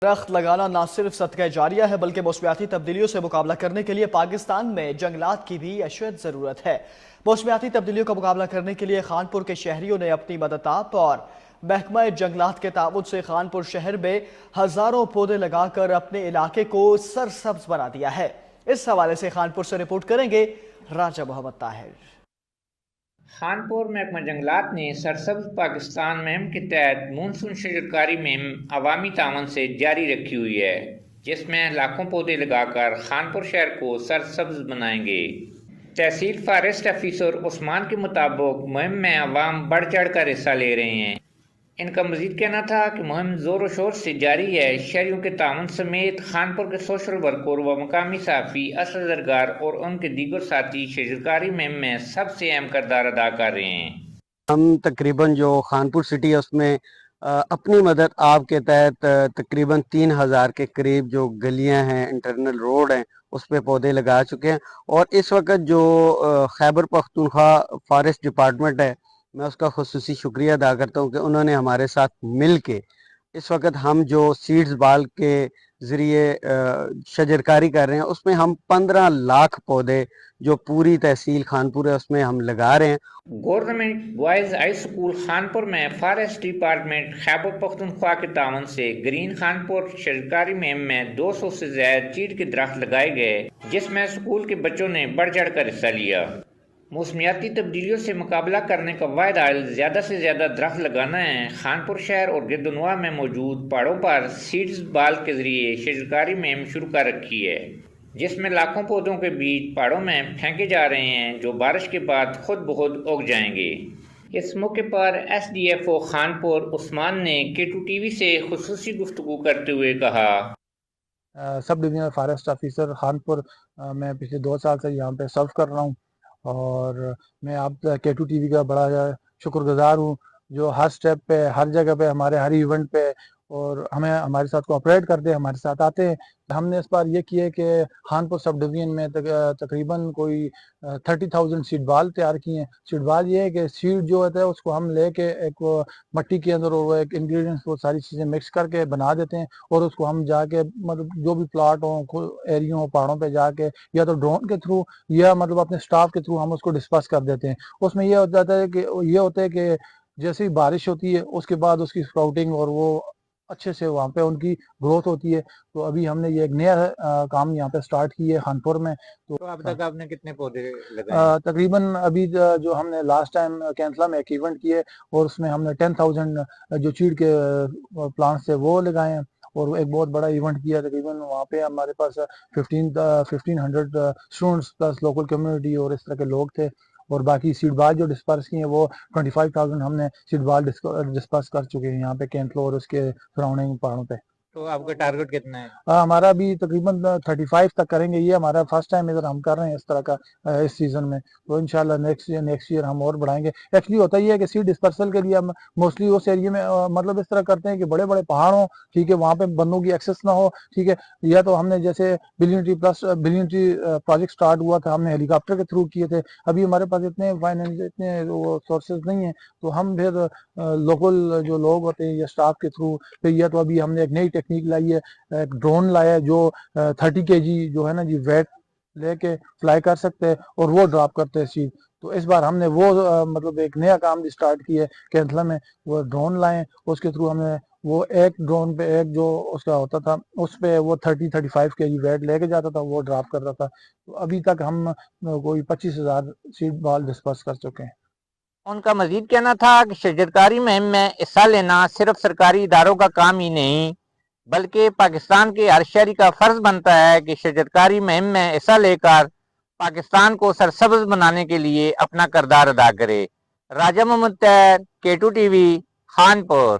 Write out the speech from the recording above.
درخت لگانا نہ صرف صدقہ جاریہ ہے بلکہ موسمیاتی تبدیلیوں سے مقابلہ کرنے کے لیے پاکستان میں جنگلات کی بھی اشد ضرورت ہے۔ موسمیاتی تبدیلیوں کا مقابلہ کرنے کے لیے خانپور کے شہریوں نے اپنی مدد آپ اور محکمہ جنگلات کے تعاون سے خانپور شہر میں ہزاروں پودے لگا کر اپنے علاقے کو سرسبز بنا دیا ہے۔ اس حوالے سے خانپور سے رپورٹ کریں گے راجہ محمد طاہر۔ خانپور محکمہ جنگلات نے سرسبز پاکستان مہم کے تحت مونسون شجرکاری مہم عوامی تعاون سے جاری رکھی ہوئی ہے، جس میں لاکھوں پودے لگا کر خانپور شہر کو سرسبز بنائیں گے۔ تحصیل فارسٹ افیسر عثمان کے مطابق مہم میں عوام بڑھ چڑھ کر حصہ لے رہے ہیں۔ ان کا مزید کہنا تھا کہ مہم زور و شور سے جاری ہے۔ شہریوں کے تعاون سمیت خانپور کے سوشل ورکر و مقامی صحافی اسد زرگار اور ان کے دیگر ساتھی شجرکاری مہم میں سب سے اہم کردار ادا کر رہے ہیں۔ ہم تقریباً جو خانپور سٹی ہے اس میں اپنی مدد آپ کے تحت تقریباً 3000 کے قریب جو گلیاں ہیں، انٹرنل روڈ ہیں، اس پہ پودے لگا چکے ہیں۔ اور اس وقت جو خیبر پختونخوا فارسٹ ڈپارٹمنٹ ہے، میں اس کا خصوصی شکریہ ادا کرتا ہوں کہ انہوں نے ہمارے ساتھ مل کے اس وقت ہم جو سیڈز بال کے ذریعے شجرکاری کر رہے ہیں، اس میں ہم 15 لاکھ پودے جو پوری تحصیل خانپور ہے اس میں ہم لگا رہے ہیں۔ Government boys high school Khanpur میں فارسٹ ڈپارٹمنٹ خیبر پختونخوا کے تعاون سے گرین خانپور شجرکاری مہم میں 200 سے زائد چیڑ کے درخت لگائے گئے، جس میں اسکول کے بچوں نے بڑھ چڑھ کر حصہ لیا۔ موسمیاتی تبدیلیوں سے مقابلہ کرنے کا واحد حل زیادہ سے زیادہ درخت لگانا ہے۔ خانپور شہر اور گرد و نواح میں موجود پہاڑوں پر سیڈز بال کے ذریعے شجرکاری مہم شروع کر رکھی ہے، جس میں لاکھوں پودوں کے بیج پہاڑوں میں پھینکے جا رہے ہیں جو بارش کے بعد خود بخود اگ جائیں گے۔ اس موقع پر SDFO Khanpur Usman نے K2 ٹی وی سے خصوصی گفتگو کرتے ہوئے کہا۔ Sub divisional forest officer Khanpur میں پچھلے 2 سال سے یہاں پہ سرو کر رہا ہوں، اور میں آپ K2 ٹی وی کا بڑا شکر گزار ہوں، جو ہر سٹیپ پہ، ہر جگہ پہ، ہمارے ہر ایونٹ پہ اور ہمارے ساتھ کوآپریٹ کرتے ہیں، ہمارے ساتھ آتے ہیں۔ ہم نے اس بار یہ کیا کہ خانپور سب ڈویژن میں تقریباً کوئی 30,000 سیڈ بال تیار کیے ہیں۔ سیڈ بال یہ ہے کہ سیڈ جو ہوتا ہے اس کو ہم لے کے ایک مٹی کے اندر اور وہ ایک انگریڈینٹس وہ ساری چیزیں مکس کر کے بنا دیتے ہیں، اور اس کو ہم جا کے مطلب جو بھی پلاٹ ہوں، ایریوں ہوں، پہاڑوں پہ جا کے یا تو ڈرون کے تھرو یا مطلب اپنے سٹاف کے تھرو ہم اس کو ڈسپرس کر دیتے ہیں۔ اس میں یہ ہوتا ہے کہ جیسے ہی بارش ہوتی ہے اس کے بعد اس کی سپراؤٹنگ اور وہ اچھے سے وہاں پہ ان کی گروتھ ہوتی ہے۔ تو ابھی ہم نے یہ ایک نیا کام یہاں پہ سٹارٹ کی ہے خانپور میں۔ تو اب تک آپ نے کتنے پودے لگائے؟ تقریباً ابھی جو ہم نے لاسٹ ٹائم کینسلا میں ایک ایونٹ کیے اور اس میں ہم نے 10,000 جو چیڑ کے پلانٹس تھے وہ لگائے ہیں، اور ایک بہت بڑا ایونٹ کیا تقریباً وہاں پہ ہمارے پاس 1500 اسٹوڈنٹس پلس لوکل کمیونٹی اور اس طرح کے لوگ تھے، اور باقی سیڈ بال جو ڈسپرس کی ہیں وہ 25,000 ہم نے سیڈ بال ڈسپرس کر چکے ہیں یہاں پہ کینتلو اور اس کے سراؤنڈنگ پہاڑوں پہ۔ تو آپ کا ٹارگٹ کتنا ہے؟ ہمارا ابھی تقریباً 35 تک کریں گے۔ یہ ہمارا فرسٹ ٹائم ادھر ہم کر رہے ہیں اس طرح کا اس سیزن میں، تو انشاءاللہ نیکسٹ ایئر ہم اور بڑھائیں گے۔ ایکچولی ہوتا یہ ہے کہ سیڈ ڈسپرسل کے لیے ہم موسٹلی اس ایریے میں مطلب اس طرح کرتے ہیں کہ بڑے بڑے پہاڑ ہوں، ٹھیک ہے، وہاں پہ بندوں کی ایکسیس نہ ہو، ٹھیک ہے، یا تو ہم نے جیسے بلین ٹری پروجیکٹ سٹارٹ ہوا تھا، ہم نے ہیلی کاپٹر کے تھرو کیے تھے۔ ابھی ہمارے پاس اتنے سورسز نہیں ہیں، تو ہم پھر لوکل جو لوگ ہوتے ہیں یا سٹاف کے تھرو، پھر یا تو ابھی ہم نے ایک نئی ٹیکنیک لائی ہے، ایک ڈرون لایا ہے جو 30 kg جو ہے نا جی ویٹ لے کے فلائی کر سکتے ہیں اور وہ ڈراپ کرتے ہیں سیڈ۔ تو اس بار ہم نے وہ مطلب ایک نیا کام بھی سٹارٹ کیا ہے کینتلا میں، وہ ڈرون لائیں، اس کے تھرو ہم نے وہ ایک ڈرون پہ ایک جو اس کا ہوتا تھا اس پہ وہ 35 kg ویٹ لے کے جاتا تھا، وہ ڈراپ کرتا تھا۔ تو ابھی تک ہم کوئی 25,000 سیڈ بال ڈسپرس کر چکے ہیں۔ ان کا مزید کہنا تھا کہ شجرکاری مہم میں حصہ لینا صرف سرکاری اداروں کا کام ہی نہیں، بلکہ پاکستان کے ہر شہری کا فرض بنتا ہے کہ شجرکاری مہم میں حصہ لے کر پاکستان کو سرسبز بنانے کے لیے اپنا کردار ادا کرے۔ Raja Muhammad Tahir, K2 TV, Khanpur.